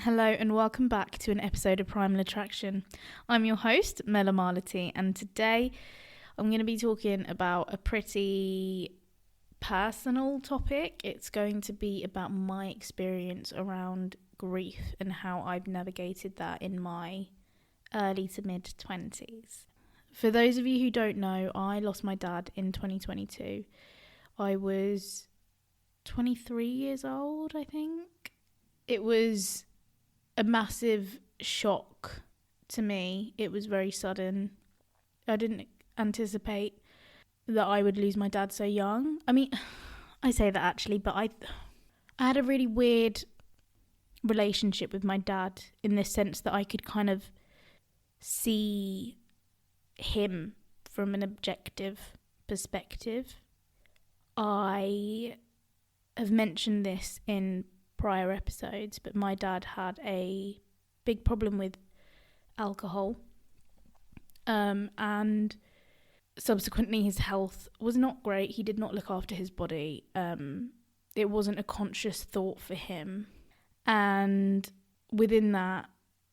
Hello and welcome back to an episode of Primal Attraction. I'm your host, Mela, and today I'm going to be talking about a pretty personal topic. It's going to be about my experience around grief and how I've navigated that in my early to mid 20s. For those of you who don't know, I lost my dad in 2022. I was 23 years old, I think. It was a massive shock to me. It was very sudden. I didn't anticipate that I would lose my dad so young. I mean, I say that actually, but I had a really weird relationship with my dad in the sense that I could kind of see him from an objective perspective. I have mentioned this in prior episodes, but my dad had a big problem with alcohol, and subsequently his health was not great. He did not look after his body. It wasn't a conscious thought for him, and within that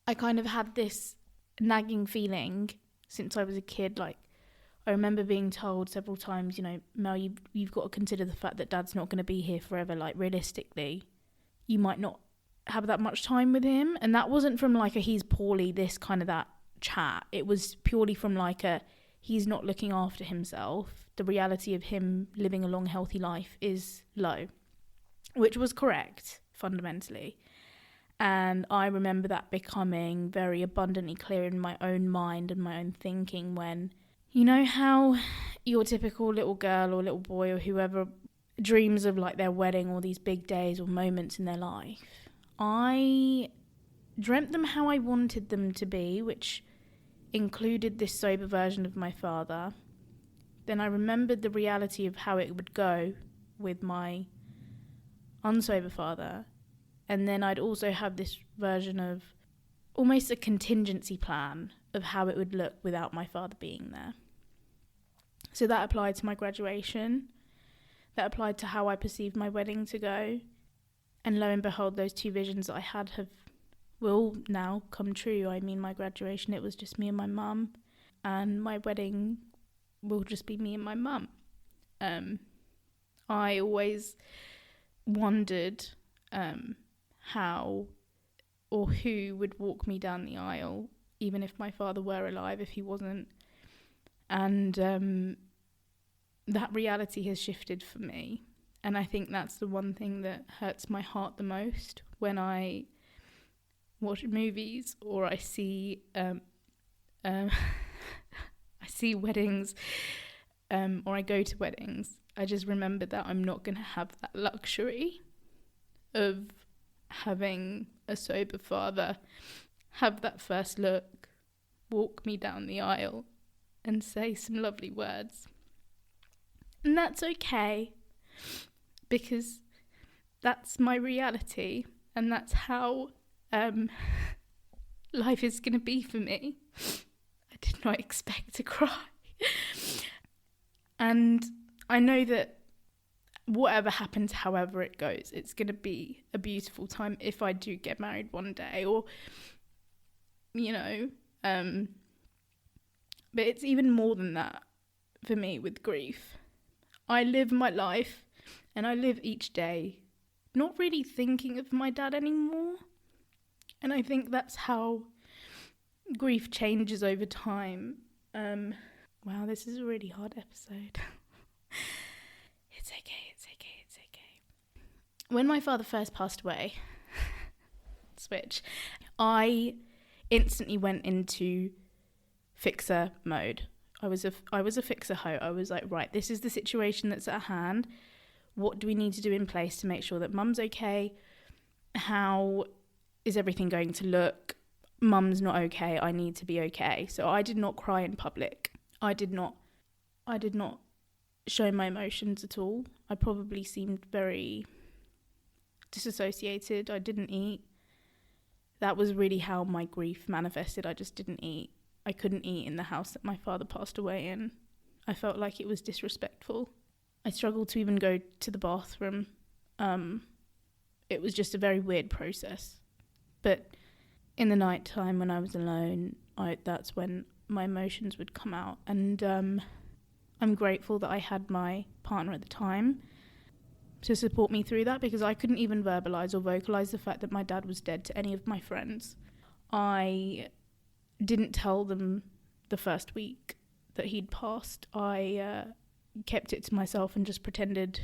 I kind of had this nagging feeling since I was a kid. Like, I remember being told several times, Mel, you've got to consider the fact that dad's not going to be here forever. Like, realistically, you might not have that much time with him. And that wasn't from like a he's poorly, this kind of that chat. It was purely from like a he's not looking after himself. The reality of him living a long, healthy life is low, which was correct fundamentally. And I remember that becoming very abundantly clear in my own mind and my own thinking when, you know how your typical little girl or little boy or whoever dreams of like their wedding or these big days or moments in their life. I dreamt them how I wanted them to be, which included this sober version of my father. Then I remembered the reality of how it would go with my unsober father. And then I'd also have this version of almost a contingency plan of how it would look without my father being there. So that applied to my graduation. That applied to how I perceived my wedding to go. And lo and behold, those two visions that I had will now come true. I mean, my graduation, it was just me and my mum. And my wedding will just be me and my mum. I always wondered how or who would walk me down the aisle, even if my father were alive, if he wasn't. And that reality has shifted for me. And I think that's the one thing that hurts my heart the most when I watch movies or I see I see weddings or I go to weddings. I just remember that I'm not going to have that luxury of having a sober father have that first look, walk me down the aisle and say some lovely words. And that's okay, because that's my reality and that's how life is going to be for me. I did not expect to cry. And I know that whatever happens, however it goes, it's going to be a beautiful time if I do get married one day, or, but it's even more than that for me with grief. I live my life and I live each day not really thinking of my dad anymore. And I think that's how grief changes over time. Wow, this is a really hard episode. It's okay. When my father first passed away, I instantly went into fixer mode. I was a fixer hoe. I was like, right, this is the situation that's at hand. What do we need to do in place to make sure that mum's okay? How is everything going to look? Mum's not okay. I need to be okay. So I did not cry in public. I did not show my emotions at all. I probably seemed very disassociated. I didn't eat. That was really how my grief manifested. I just didn't eat. I couldn't eat in the house that my father passed away in. I felt like it was disrespectful. I struggled to even go to the bathroom. It was just a very weird process. But in the night time when I was alone, that's when my emotions would come out. And I'm grateful that I had my partner at the time to support me through that, because I couldn't even verbalise or vocalise the fact that my dad was dead to any of my friends. I didn't tell them the first week that he'd passed. I kept it to myself and just pretended.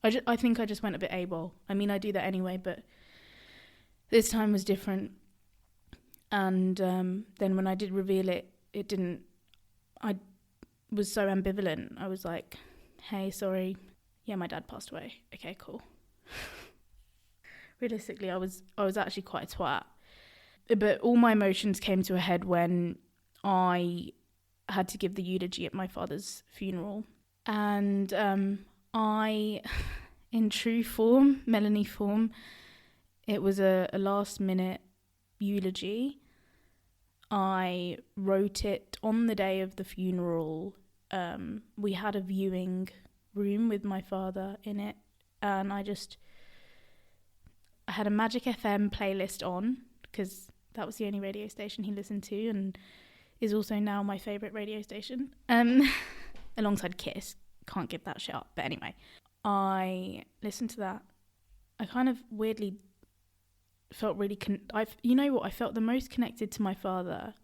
I think I just went a bit AWOL. I mean, I do that anyway, but this time was different. And then when I did reveal it, I was so ambivalent. I was like, hey, sorry, yeah, my dad passed away. Okay, cool. Realistically, I was actually quite a twat. But all my emotions came to a head when I had to give the eulogy at my father's funeral. And I, in true form, Melanie form, it was a last-minute eulogy. I wrote it on the day of the funeral. We had a viewing room with my father in it, and I had a Magic FM playlist on, because that was the only radio station he listened to, and is also now my favourite radio station, alongside Kiss. Can't give that shit up. But anyway, I listened to that. I kind of weirdly felt really I felt the most connected to my father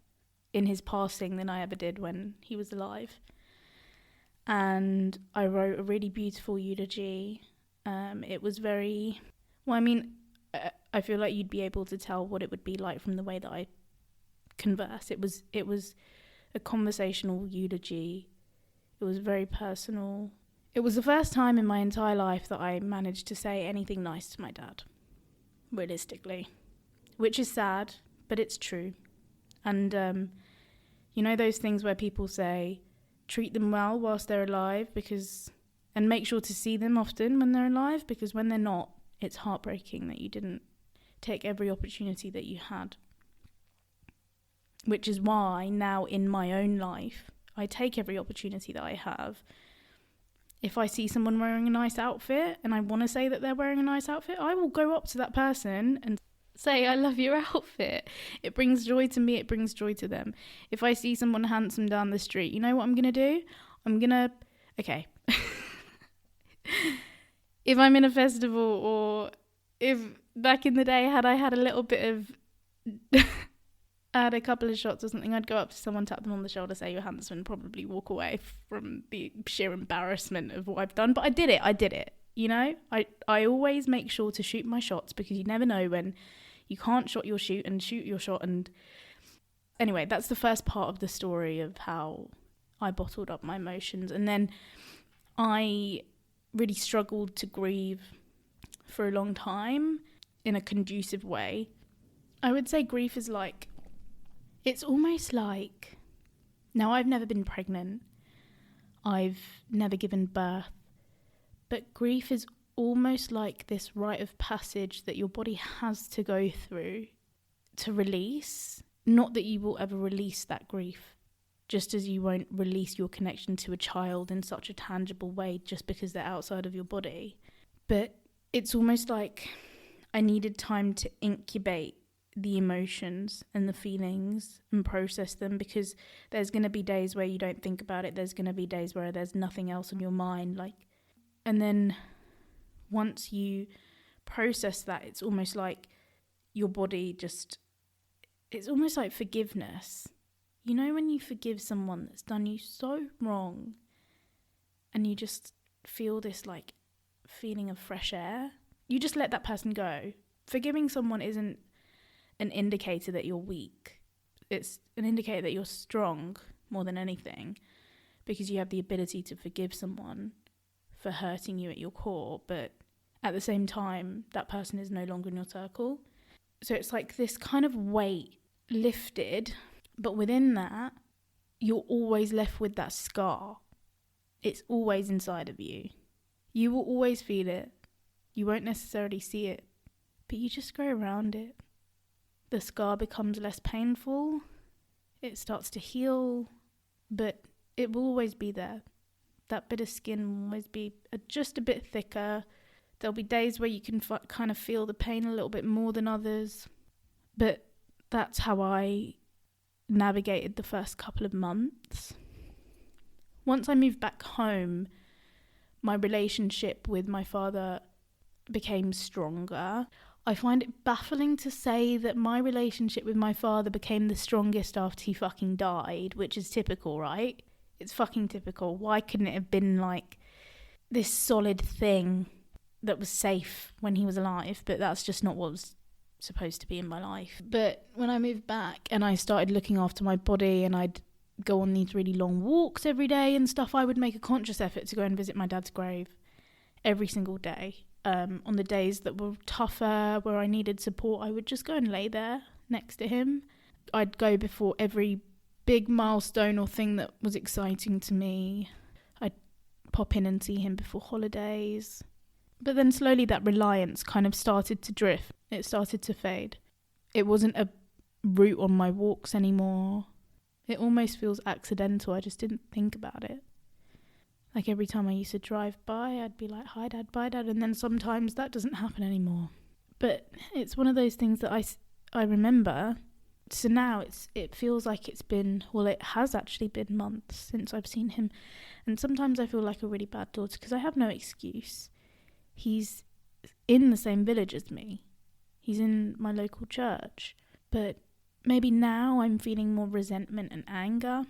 in his passing than I ever did when he was alive. And I wrote a really beautiful eulogy. It was very, well, I mean, I feel like you'd be able to tell what it would be like from the way that I converse. It was a conversational eulogy. It was very personal. It was the first time in my entire life that I managed to say anything nice to my dad, realistically, which is sad, but it's true. And you know those things where people say, treat them well whilst they're alive, and make sure to see them often when they're alive, because when they're not, it's heartbreaking that you didn't take every opportunity that you had. Which is why now in my own life, I take every opportunity that I have. If I see someone wearing a nice outfit and I want to say that they're wearing a nice outfit, I will go up to that person and say, I love your outfit. It brings joy to me, it brings joy to them. If I see someone handsome down the street, you know what I'm going to do? Okay. If I'm in a festival, or if back in the day, I had a little bit of... I had a couple of shots or something, I'd go up to someone, tap them on the shoulder, say you're handsome, and probably walk away from the sheer embarrassment of what I've done. But I did it, you know? I always make sure to shoot my shots, because you never know when you can't shoot your shot. And anyway, that's the first part of the story of how I bottled up my emotions. And then I really struggled to grieve for a long time in a conducive way. I would say grief is like... It's almost like... Now, I've never been pregnant. I've never given birth. But grief is almost like this rite of passage that your body has to go through to release. Not that you will ever release that grief, just as you won't release your connection to a child in such a tangible way just because they're outside of your body. But it's almost like I needed time to incubate the emotions and the feelings and process them, because there's going to be days where you don't think about it. There's going to be days where there's nothing else on your mind. And then once you process that, it's almost like your body it's almost like forgiveness. You know, when you forgive someone that's done you so wrong, and you just feel this like feeling of fresh air, you just let that person go. Forgiving someone isn't an indicator that you're weak. It's an indicator that you're strong more than anything, because you have the ability to forgive someone for hurting you at your core, but at the same time, that person is no longer in your circle. So it's like this kind of weight lifted, but within that, you're always left with that scar. It's always inside of you. You will always feel it. You won't necessarily see it, but you just go around it. The scar becomes less painful. It starts to heal, but it will always be there. That bit of skin will always be just a bit thicker. There'll be days where you can kind of feel the pain a little bit more than others. But that's how I navigated the first couple of months. Once I moved back home, my relationship with my father became stronger. I find it baffling to say that my relationship with my father became the strongest after he fucking died, which is typical, right? It's fucking typical. Why couldn't it have been like this solid thing that was safe when he was alive? But that's just not what was supposed to be in my life. But when I moved back and I started looking after my body and I'd go on these really long walks every day and stuff, I would make a conscious effort to go and visit my dad's grave every single day. On the days that were tougher, where I needed support, I would just go and lay there next to him. I'd go before every big milestone or thing that was exciting to me. I'd pop in and see him before holidays. But then slowly that reliance kind of started to drift. It started to fade. It wasn't a route on my walks anymore. It almost feels accidental. I just didn't think about it. Like every time I used to drive by, I'd be like, hi dad, bye dad. And then sometimes that doesn't happen anymore. But it's one of those things that I remember. So now it feels like it has actually been months since I've seen him. And sometimes I feel like a really bad daughter because I have no excuse. He's in the same village as me. He's in my local church. But maybe now I'm feeling more resentment and anger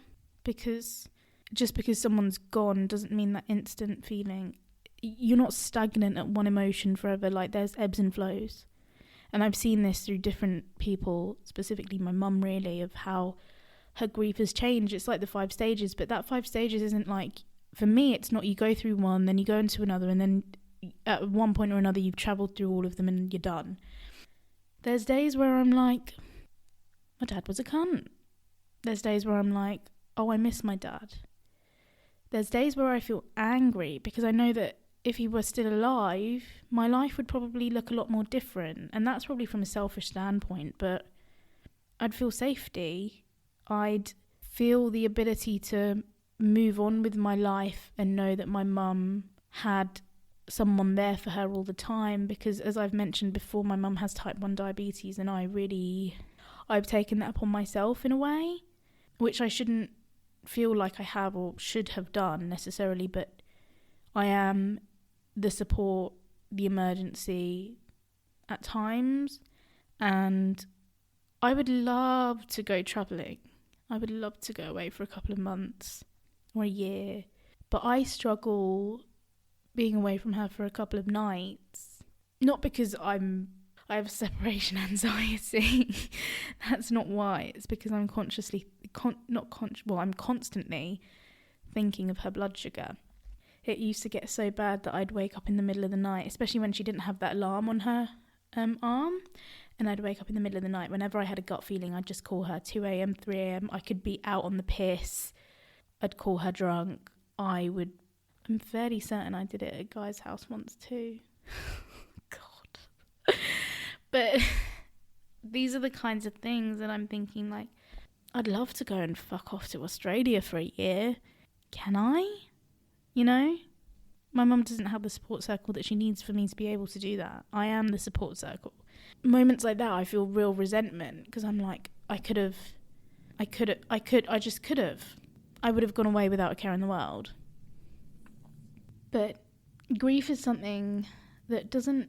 because just because someone's gone doesn't mean that instant feeling. You're not stagnant at one emotion forever. Like there's ebbs and flows. And I've seen this through different people, specifically my mum really, of how her grief has changed. It's like the 5 stages, but that 5 stages isn't like, for me, it's not you go through one, then you go into another, and then at one point or another you've travelled through all of them and you're done. There's days where I'm like, my dad was a cunt. There's days where I'm like, oh, I miss my dad. There's days where I feel angry because I know that if he were still alive, my life would probably look a lot more different. And that's probably from a selfish standpoint, but I'd feel safety. I'd feel the ability to move on with my life and know that my mum had someone there for her all the time, because as I've mentioned before, my mum has type 1 diabetes and I've taken that upon myself in a way, which I shouldn't feel like I have or should have done necessarily, but I am the support, the emergency at times, and I would love to go travelling. I would love to go away for a couple of months or a year, but I struggle being away from her for a couple of nights, not because I have separation anxiety. That's not why. It's because I'm I'm constantly thinking of her blood sugar. It used to get so bad that I'd wake up in the middle of the night, especially when she didn't have that alarm on her arm, and I'd wake up in the middle of the night. Whenever I had a gut feeling, I'd just call her 2 a.m, 3 a.m. I could be out on the piss. I'd call her drunk. I'm fairly certain I did it at a guy's house once too. God. But these are the kinds of things that I'm thinking, like, I'd love to go and fuck off to Australia for a year. Can I? You know? My mum doesn't have the support circle that she needs for me to be able to do that. I am the support circle. Moments like that, I feel real resentment because I'm like, I just could have. I would have gone away without a care in the world. But grief is something that doesn't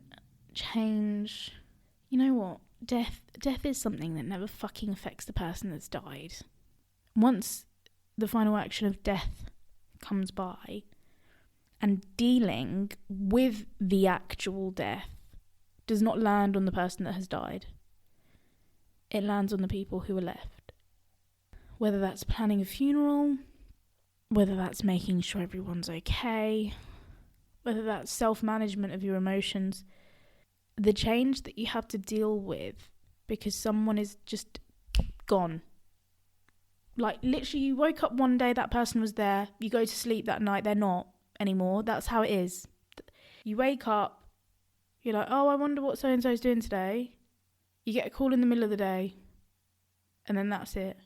change. You know what? Death is something that never fucking affects the person that's died. Once the final action of death comes by, and dealing with the actual death does not land on the person that has died. It lands on the people who are left. Whether that's planning a funeral, whether that's making sure everyone's okay, whether that's self-management of your emotions, the change that you have to deal with because someone is just gone. Like, literally, you woke up one day, that person was there, you go to sleep that night, they're not anymore. That's how it is. You wake up, you're like, oh, I wonder what so-and-so's doing today. You get a call in the middle of the day, and then that's it.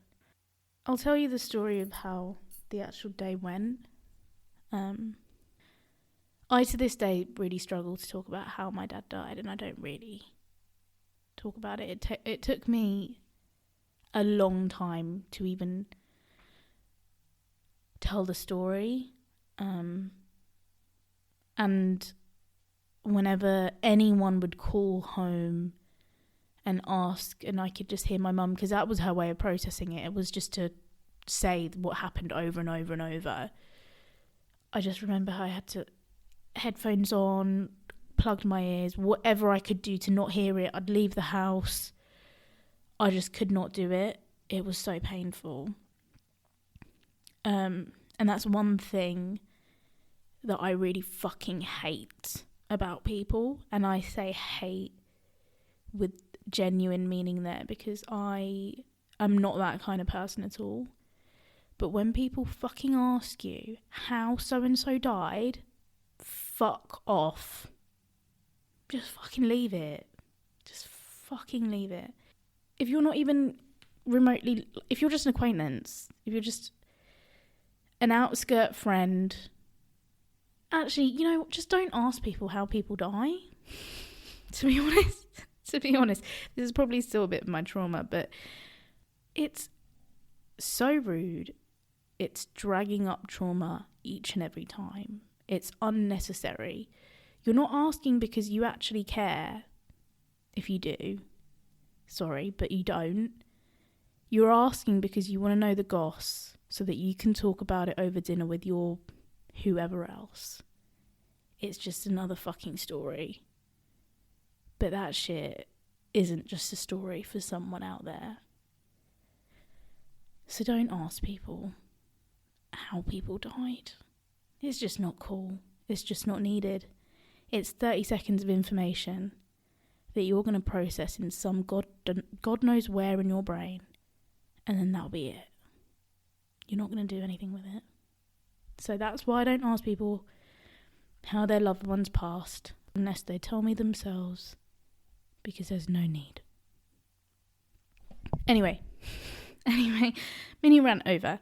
I'll tell you the story of how the actual day went. I, to this day, really struggle to talk about how my dad died, and I don't really talk about it. It took me a long time to even tell the story. And whenever anyone would call home and ask, and I could just hear my mum, because that was her way of processing it. It was just to say what happened over and over and over. I just remember I had to headphones on, plugged my ears, whatever I could do to not hear it. I'd leave the house. I just could not do it. It was so painful. And that's one thing that I really fucking hate about people. And I say hate with genuine meaning there, because I am not that kind of person at all. But when people fucking ask you how so-and-so died, fuck off. Just fucking leave it. Just fucking leave it. If you're not even remotely, if you're just an acquaintance, if you're just an outskirt friend, actually, just don't ask people how people die. To be honest, this is probably still a bit of my trauma, but it's so rude. It's dragging up trauma each and every time. It's unnecessary. You're not asking because you actually care. If you do, sorry, but you don't. You're asking because you want to know the goss so that you can talk about it over dinner with your whoever else. It's just another fucking story. But that shit isn't just a story for someone out there. So don't ask people how people died. It's just not cool. It's just not needed. It's 30 seconds of information that you're going to process in some God knows where in your brain, and then that'll be it. You're not going to do anything with it. So that's why I don't ask people how their loved ones passed unless they tell me themselves, because there's no need. Anyway, mini rant over.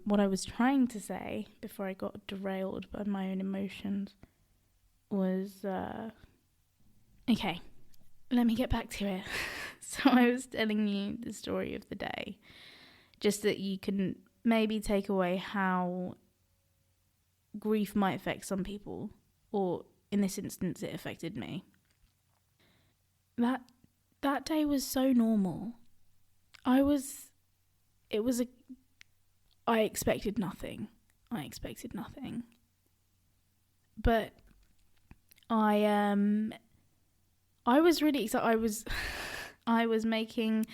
What I was trying to say before I got derailed by my own emotions was, okay, let me get back to it. So I was telling you the story of the day, just that you can maybe take away how grief might affect some people, or in this instance, it affected me. That day was so normal. I expected nothing. But I was really excited. I was making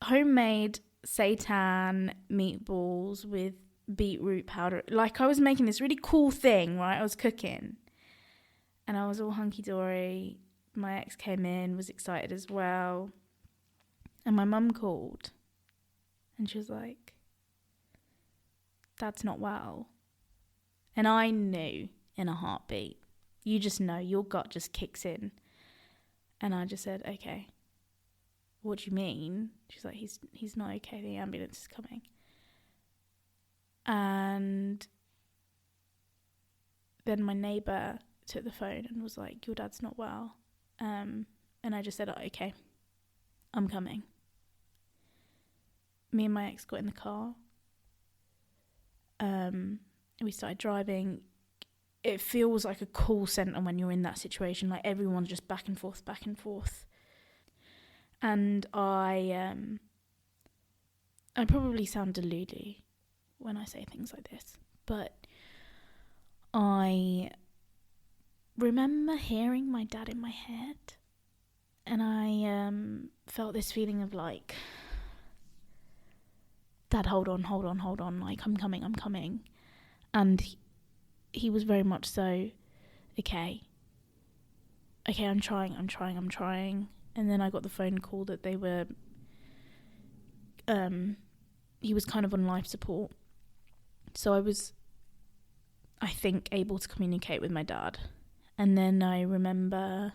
homemade seitan meatballs with beetroot powder. Like, I was making this really cool thing, right? I was cooking. And I was all hunky-dory. My ex came in, was excited as well. And my mum called. And she was like, "Dad's not well." And I knew in a heartbeat. You just know, your gut just kicks in. And I just said, "Okay, what do you mean?" She's like, he's not okay, the ambulance is coming. And then my neighbour took the phone and was like, "Your dad's not well." And I just said, "Oh, okay, I'm coming." Me and my ex got in the car. We started driving. It feels like a call centre when you're in that situation. Like, everyone's just back and forth. And I probably sound delulu when I say things like this, but I remember hearing my dad in my head, and I felt this feeling of like, "Dad, hold on, like, I'm coming. And he was very much so, okay, I'm trying. And then I got the phone call that they were, he was kind of on life support. So I was, I think, able to communicate with my dad. And then I remember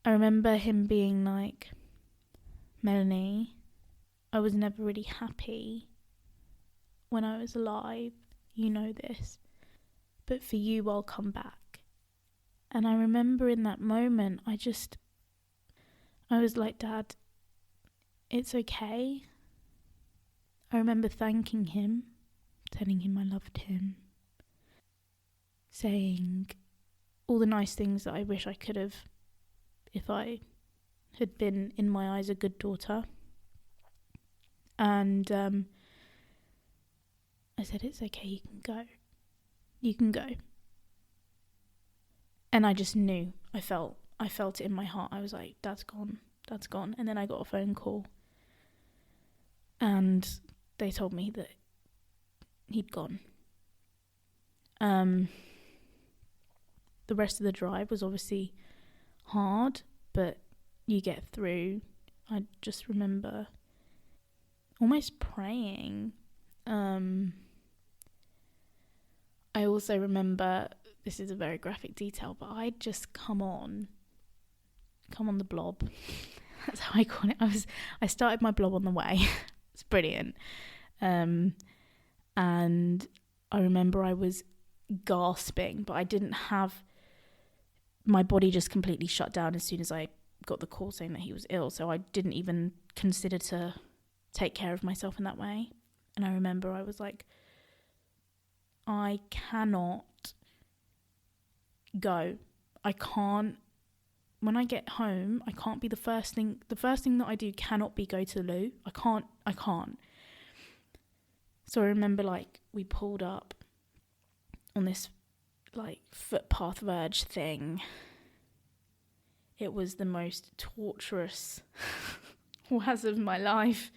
him being like, "Melanie, I was never really happy when I was alive. You know this. But for you, I'll come back." And I remember in that moment, I just I was like, Dad, it's okay. I remember thanking him, telling him I loved him, saying all the nice things that I wish I could have if I had been, in my eyes, a good daughter. And I said, it's okay, you can go. You can go. And I just knew, I felt it in my heart. I was like, Dad's gone. And then I got a phone call. And they told me that he'd gone. The rest of the drive was obviously hard, but you get through. I just remember almost praying. I also remember, this is a very graphic detail, but I'd just come on the blob. That's how I call it. I started my blob on the way. It's brilliant. And I remember I was gasping, but I didn't have, my body just completely shut down as soon as I got the call saying that he was ill. So I didn't even consider to take care of myself in that way. And I remember I was like, I cannot go. I can't. When I get home, I can't be the first thing that I do cannot be go to the loo. I can't. So I remember, like, we pulled up on this, like, footpath verge thing. It was the most torturous was of my life.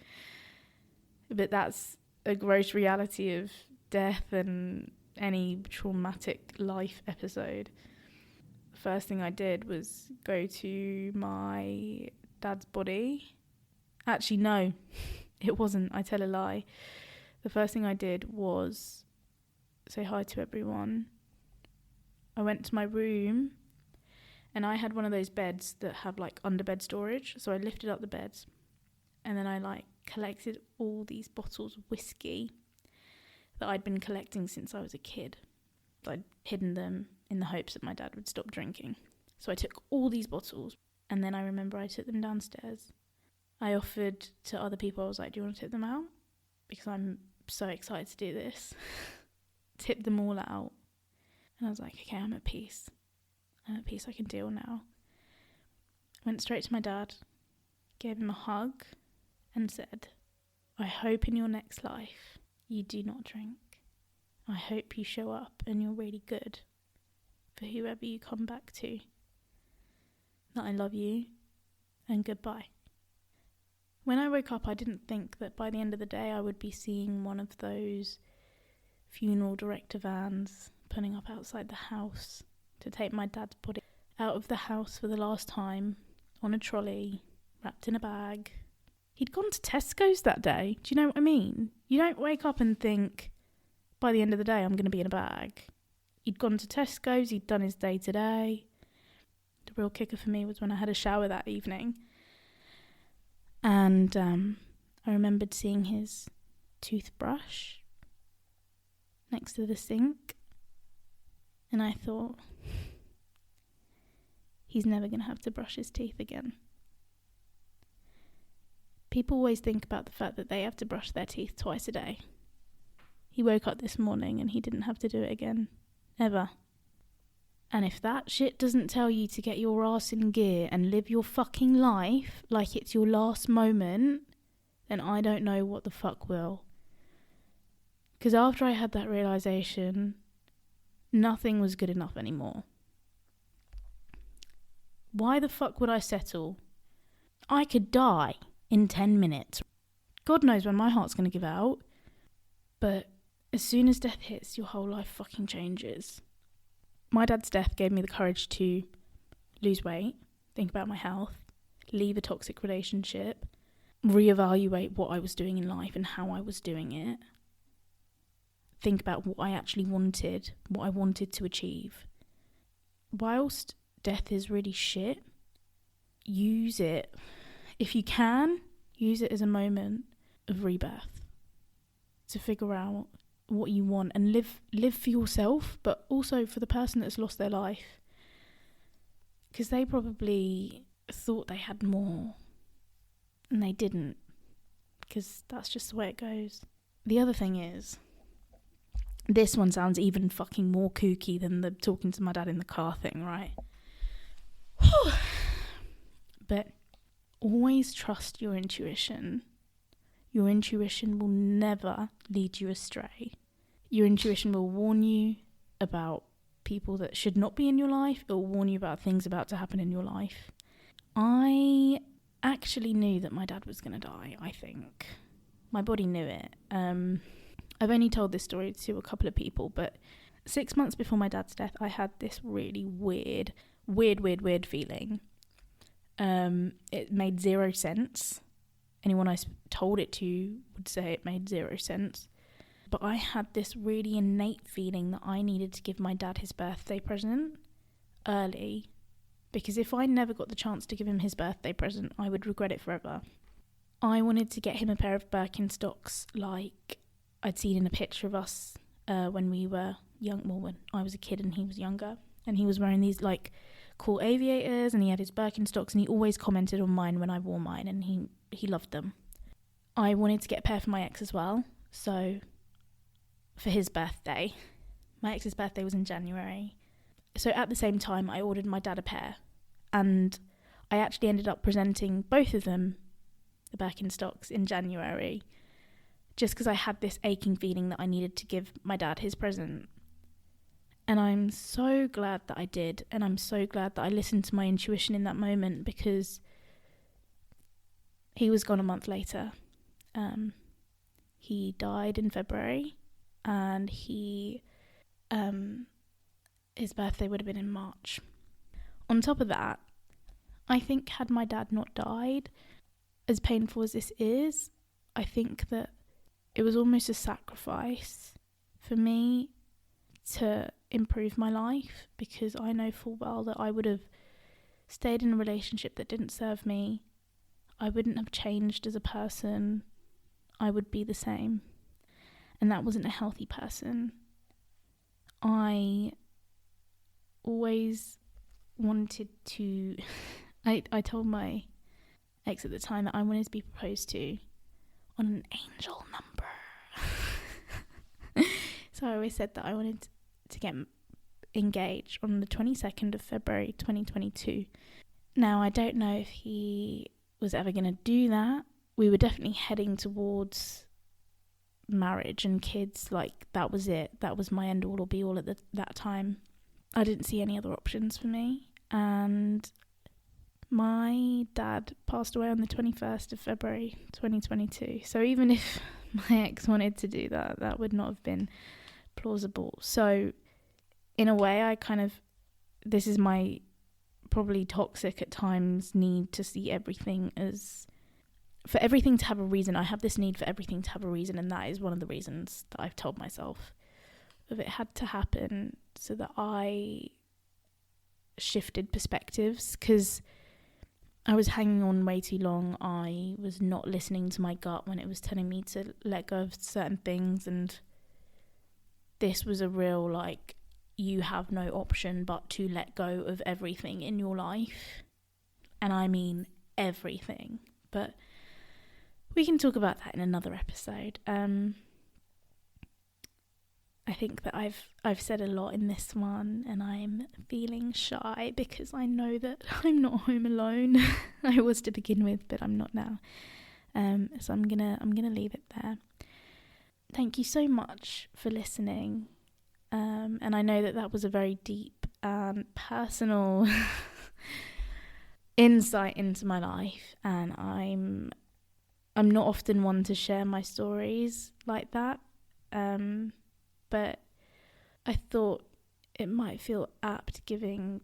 But that's a gross reality of death and any traumatic life episode. First thing I did was go to my dad's body. Actually, no, it wasn't. I tell a lie. The first thing I did was say hi to everyone. I went to my room and I had one of those beds that have like underbed storage. So I lifted up the beds and then I like collected all these bottles of whiskey that I'd been collecting since I was a kid. I'd hidden them in the hopes that my dad would stop drinking. So I took all these bottles and then I remember I took them downstairs. I offered to other people, I was like, do you want to tip them out? Because I'm so excited to do this. Tipped them all out. And I was like, okay, I'm at peace. I can deal now. Went straight to my dad, gave him a hug and said, I hope in your next life you do not drink. I hope you show up and you're really good for whoever you come back to. That I love you and goodbye. When I woke up, I didn't think that by the end of the day I would be seeing one of those funeral director vans pulling up outside the house to take my dad's body out of the house for the last time on a trolley, wrapped in a bag. He'd gone to Tesco's that day. Do you know what I mean? You don't wake up and think, by the end of the day, I'm going to be in a bag. He'd gone to Tesco's, he'd done his day today. The real kicker for me was when I had a shower that evening. And I remembered seeing his toothbrush next to the sink. And I thought, he's never going to have to brush his teeth again. People always think about the fact that they have to brush their teeth twice a day. He woke up this morning and he didn't have to do it again. Ever. And if that shit doesn't tell you to get your ass in gear and live your fucking life like it's your last moment, then I don't know what the fuck will. Because after I had that realisation, nothing was good enough anymore. Why the fuck would I settle? I could die in 10 minutes. God knows when my heart's going to give out. But as soon as death hits, your whole life fucking changes. My dad's death gave me the courage to lose weight, think about my health, leave a toxic relationship, reevaluate what I was doing in life and how I was doing it, think about what I actually wanted, what I wanted to achieve. Whilst death is really shit, use it. If you can, use it as a moment of rebirth to figure out what you want and live for yourself, but also for the person that's lost their life, because they probably thought they had more, and they didn't, because that's just the way it goes. The other thing is, this one sounds even fucking more kooky than the talking to my dad in the car thing, right? But always trust your intuition. Your intuition will never lead you astray. Your intuition will warn you about people that should not be in your life. It will warn you about things about to happen in your life. I actually knew that my dad was going to die, I think. My body knew it. I've only told this story to a couple of people, but 6 months before my dad's death, I had this really weird feeling. It made zero sense. Anyone I told it to would say it made zero sense. But I had this really innate feeling that I needed to give my dad his birthday present early, because if I never got the chance to give him his birthday present, I would regret it forever. I wanted to get him a pair of Birkenstocks like I'd seen in a picture of us when we were young, well, when I was a kid and he was younger. And he was wearing these like cool aviators, and he had his Birkenstocks, and he always commented on mine when I wore mine, and he loved them. I wanted to get a pair for my ex as well, so for his birthday. My ex's birthday was in January. So at the same time, I ordered my dad a pair, and I actually ended up presenting both of them, the Birkenstocks, in January, just because I had this aching feeling that I needed to give my dad his present. And I'm so glad that I did, and I'm so glad that I listened to my intuition in that moment, because he was gone a month later. He died in February, and his birthday would have been in March. On top of that, I think had my dad not died, as painful as this is, I think that it was almost a sacrifice for me to improve my life, because I know full well that I would have stayed in a relationship that didn't serve me. I wouldn't have changed as a person. I would be the same. And that wasn't a healthy person. I always wanted to... I told my ex at the time that I wanted to be proposed to on an angel number. So I always said that I wanted to get engaged on the 22nd of February 2022. Now, I don't know if he was ever going to do that. We were definitely heading towards marriage and kids. Like, that was it. That was my end all or be all at that time. I didn't see any other options for me. And my dad passed away on the 21st of February 2022. So even if my ex wanted to do that, that would not have been plausible. So in a way, this is my probably toxic at times need to see everything as, for everything to have a reason. I have this need for everything to have a reason, and that is one of the reasons that I've told myself that it had to happen, so that I shifted perspectives, because I was hanging on way too long. I was not listening to my gut when it was telling me to let go of certain things, and this was a real, like, you have no option but to let go of everything in your life. And I mean everything. But we can talk about that in another episode. I think that I've said a lot in this one, and I'm feeling shy because I know that I'm not home alone. I was to begin with, but I'm not now. So I'm gonna leave it there. Thank you so much for listening. And I know that was a very deep and personal insight into my life, and I'm not often one to share my stories like that, but I thought it might feel apt, given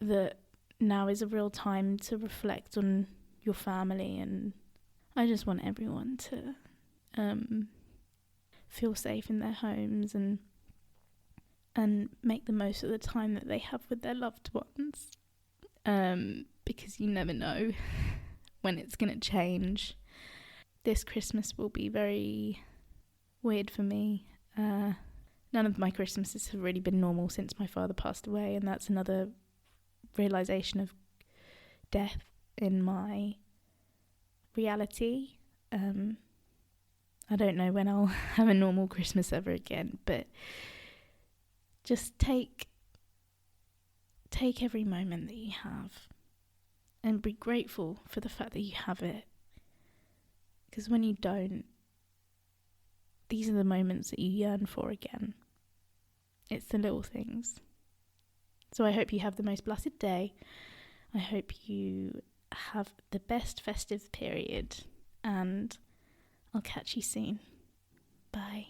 that now is a real time to reflect on your family, and I just want everyone to feel safe in their homes and make the most of the time that they have with their loved ones, because you never know when it's going to change. This Christmas will be very weird for me. None of my Christmases have really been normal since my father passed away, and that's another realisation of death in my reality. I don't know when I'll have a normal Christmas ever again, but just take every moment that you have and be grateful for the fact that you have it. Because when you don't, these are the moments that you yearn for again. It's the little things. So I hope you have the most blessed day. I hope you have the best festive period, and I'll catch you soon. Bye.